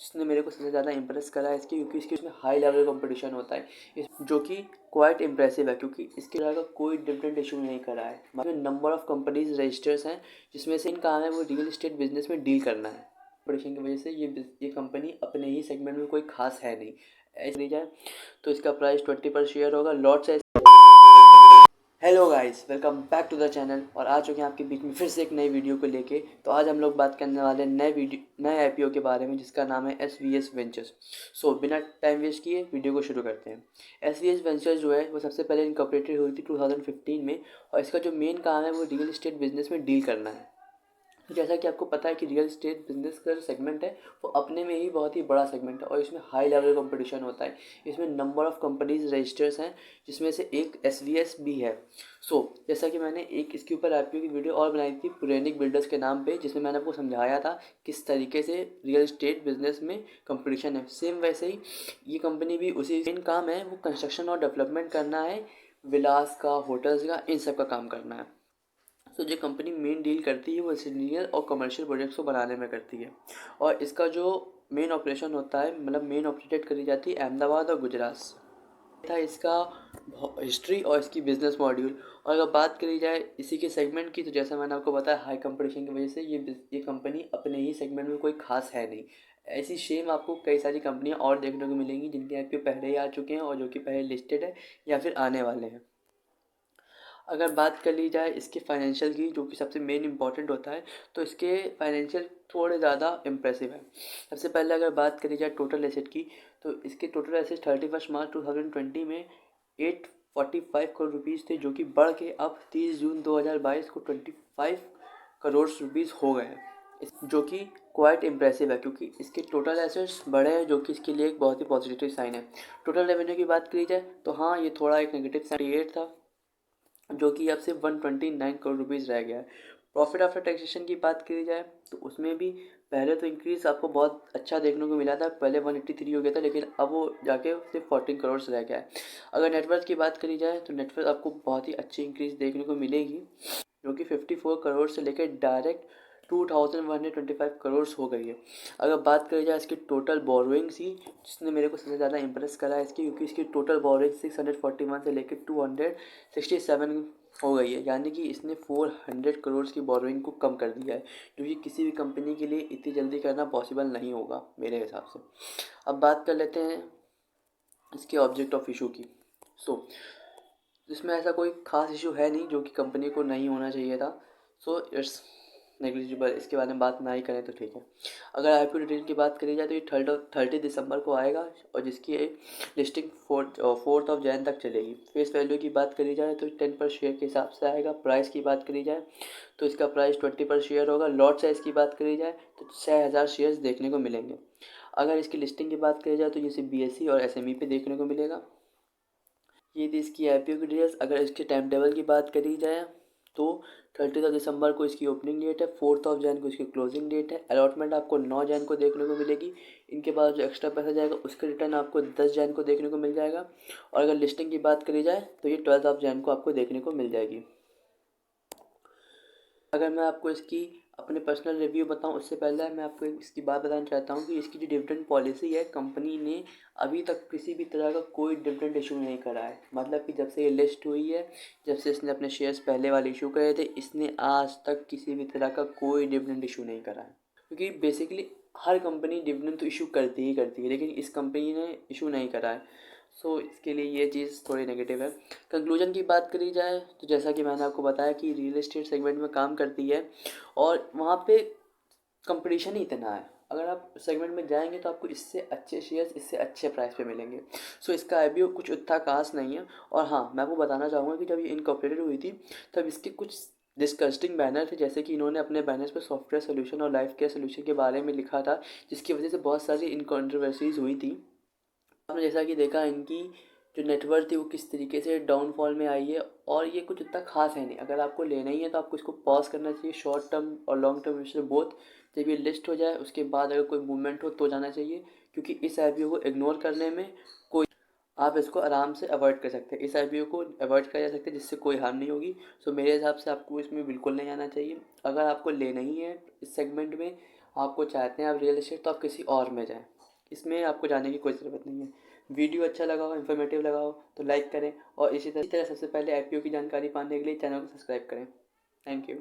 जिसने मेरे को सबसे ज़्यादा इंप्रेस करा है इसकी, क्योंकि इसकी उसमें हाई लेवल कंपटीशन होता है जो कि क्वाइट इंप्रेसिव है, क्योंकि इसके तरह का कोई डिफरेंट इशू नहीं करा है। मतलब नंबर ऑफ कंपनीज रजिस्टर्स हैं जिसमें से इनका काम है वो रियल एस्टेट बिजनेस में डील करना है। कंपटीशन की वजह से ये कंपनी अपने ही सेगमेंट में कोई खास है नहीं। ऐसे ली जाए तो इसका प्राइस 20 पर शेयर होगा। Lot size. Hello guys, welcome back to the channel और आ चुके हैं आपके बीच में फिर से एक नई वीडियो को लेके। तो आज हम लोग बात करने वाले हैं नए आईपीओ के बारे में जिसका नाम है SVS वेंचर्स। सो बिना टाइम वेस्ट किए वीडियो को शुरू करते हैं। SVS वेंचर्स जो है वो सबसे पहले इनकॉर्पोरेटेड हुई थी 2015 में और इसका जो मेन काम है वो रियल एस्टेट बिजनेस में डील करना है। तो जैसा कि आपको पता है कि रियल एस्टेट बिजनेस का जो सेगमेंट है वो अपने में ही बहुत ही बड़ा सेगमेंट है और इसमें हाई लेवल कंपटीशन होता है। इसमें नंबर ऑफ कंपनीज रजिस्टर्स हैं जिसमें से एक SVS भी है। जैसा कि मैंने एक इसके ऊपर आईपीओ की वीडियो और बनाई थी पुरानिक बिल्डर्स के नाम पे, जिसमें मैंने आपको समझाया था किस तरीके से रियल एस्टेट बिजनेस में कंपटीशन है। सेम वैसे ही ये कंपनी भी उसी मेन काम है वो कंस्ट्रक्शन और डेवलपमेंट करना है, विलास का, होटल्स का, इन सब का काम करना है। जो कंपनी मेन डील करती है वो रेसिडेंशियल और कमर्शियल प्रोजेक्ट्स को बनाने में करती है और इसका जो मेन ऑपरेशन होता है मतलब मेन ऑपरेटेड करी जाती है अहमदाबाद और गुजरात से। था इसका हिस्ट्री और इसकी बिजनेस मॉड्यूल। और अगर बात करी जाए इसी के सेगमेंट की तो जैसा मैंने आपको बताया हाई कंपटीशन की वजह से ये कंपनी अपने ही सेगमेंट में कोई खास है नहीं। ऐसी सेम आपको कई सारी कंपनियां और देखने को मिलेंगी जिनके आईपीओ पहले ही आ चुके हैं और जो कि पहले लिस्टेड है या फिर आने वाले हैं। अगर बात कर ली जाए इसके फाइनेंशियल की, जो कि सबसे मेन इंपॉर्टेंट होता है, तो इसके फाइनेंशियल थोड़े ज़्यादा इम्प्रेसिव है। सबसे पहले अगर बात करी जाए टोटल एसेट की तो इसके टोटल एसेट 31 मार्च 2020 में 845 करोड़ रुपीज़ थे, जो कि बढ़ के अब 30 जून 2022 को 25 करोड़ रुपीज़ हो गए हैं, जो कि क्वाइट इम्प्रेसिव है क्योंकि इसके टोटल एसेट्स बढ़े हैं, जो कि इसके लिए एक बहुत ही पॉजिटिव साइन है। टोटल रेवेन्यू की बात करी जाए तो हाँ, ये थोड़ा एक नेगेटिव साइन था जो कि अब सिर्फ 129 करोड़ रुपीज़ रह गया है। प्रॉफिट आफ्टर टैक्सेशन की बात करी जाए तो उसमें भी पहले तो इंक्रीज़ आपको बहुत अच्छा देखने को मिला था, पहले 183 हो गया था लेकिन अब वो जाके सिर्फ 14 करोड़ रह गया है। अगर नेटवर्थ की बात करी जाए तो नेटवर्थ आपको बहुत ही अच्छी इंक्रीज़ देखने को मिलेगी, जो कि 54 करोड़ से लेकर डायरेक्ट 2125 करोड़ हो गई है। अगर बात करी जाए इसकी टोटल बोरोइंग्स की, जिसने मेरे को सबसे ज़्यादा इंप्रेस करा है इसकी, क्योंकि इसकी टोटल बोरोइंग 641 से लेकर 267 हो गई है, यानी कि इसने 400 करोड़ की बोरोइंग को कम कर दिया है, जो कि किसी भी कंपनी के लिए इतनी जल्दी करना पॉसिबल नहीं होगा मेरे हिसाब से। अब बात कर लेते हैं इसके ऑब्जेक्ट ऑफ इशू की। इसमें ऐसा कोई खास इशू है नहीं जो कि कंपनी को नहीं होना चाहिए था। इट्स नेग्लिजिबल, इसके बारे में बात ना ही करें तो ठीक है। अगर आईपीओ डिटेल की बात करी जाए तो ये 30 दिसंबर को आएगा और जिसकी लिस्टिंग 4 जनवरी तक चलेगी। फेस वैल्यू की बात करी जाए तो 10 पर शेयर के हिसाब से आएगा। प्राइस की बात करी जाए तो इसका प्राइस 20 पर शेयर होगा। लॉट साइज़ की बात करी जाए तो 6000 शेयर्स देखने को मिलेंगे। अगर इसकी लिस्टिंग की बात करी जाए तो ये सिर्फ BSE और SME पे देखने को मिलेगा। ये थी इसकी आईपीओ की डिटेल्स। अगर इसके टाइम टेबल की बात करी जाए तो 30 दिसंबर को इसकी ओपनिंग डेट है, 4 जनवरी को इसकी क्लोजिंग डेट है। अलॉटमेंट आपको 9 जनवरी को देखने को मिलेगी। इनके बाद जो एक्स्ट्रा पैसा जाएगा उसका रिटर्न आपको 10 जनवरी को देखने को मिल जाएगा। और अगर लिस्टिंग की बात करी जाए तो ये 12 जनवरी को आपको देखने को मिल जाएगी। अगर मैं आपको इसकी अपने पर्सनल रिव्यू बताऊं उससे पहले मैं आपको इसकी बात बताना चाहता हूं कि इसकी जो डिविडेंड पॉलिसी है, कंपनी ने अभी तक किसी भी तरह का कोई डिविडेंड इशू नहीं करा है। मतलब कि जब से ये लिस्ट हुई है, जब से इसने अपने शेयर्स पहले वाले इशू करे थे, इसने आज तक किसी भी तरह का कोई डिविडेंड इशू नहीं करा है। क्योंकि बेसिकली हर कंपनी डिविडेंड तो इशू करती ही करती है, लेकिन इस कंपनी ने इशू नहीं करा है। इसके लिए ये चीज़ थोड़ी नेगेटिव है। कंक्लूजन की बात करी जाए तो जैसा कि मैंने आपको बताया कि रियल एस्टेट सेगमेंट में काम करती है और वहाँ पे कंपटीशन ही इतना है। अगर आप सेगमेंट में जाएंगे तो आपको इससे अच्छे शेयर्स इससे अच्छे प्राइस पे मिलेंगे। इसका आईपीओ कुछ उतना खास नहीं है। और हाँ, मैं आपको बताना चाहूँगा कि जब ये इनकॉर्पोरेटेड हुई थी तब इसके कुछ डिस्कस्टिंग बैनर थे, जैसे कि इन्होंने अपने बैनर्स पे सॉफ्टवेयर सोल्यूशन और लाइफ केयर सोल्यूशन के बारे में लिखा था, जिसकी वजह से बहुत सारी इनकॉन्ट्रोवर्सीज हुई थी। आपने जैसा कि देखा इनकी जो नेटवर्थ थी वो किस तरीके से डाउनफॉल में आई है और ये कुछ इतना खास है नहीं। अगर आपको लेना ही है तो आपको इसको पॉज करना चाहिए, शॉर्ट टर्म और लॉन्ग टर्म में बोथ। जब ये लिस्ट हो जाए उसके बाद अगर कोई मूवमेंट हो तो जाना चाहिए, क्योंकि इस आईपीओ को इग्नोर करने में कोई, आप इसको आराम से अवॉइड कर सकते हैं। इस आईपीओ को अवॉइड किया जा सकता है जिससे कोई हार्म नहीं होगी। मेरे हिसाब से आपको इसमें बिल्कुल नहीं आना चाहिए। अगर आपको लेना ही है इस सेगमेंट में, आपको चाहते हैं आप रियल एस्टेट, तो आप किसी और में जाएँ। इसमें आपको जानने की कोई ज़रूरत नहीं है। वीडियो अच्छा लगा हो, इन्फॉर्मेटिव लगा हो तो लाइक करें और इसी तरह सबसे पहले IPO की जानकारी पाने के लिए चैनल को सब्सक्राइब करें। Thank you.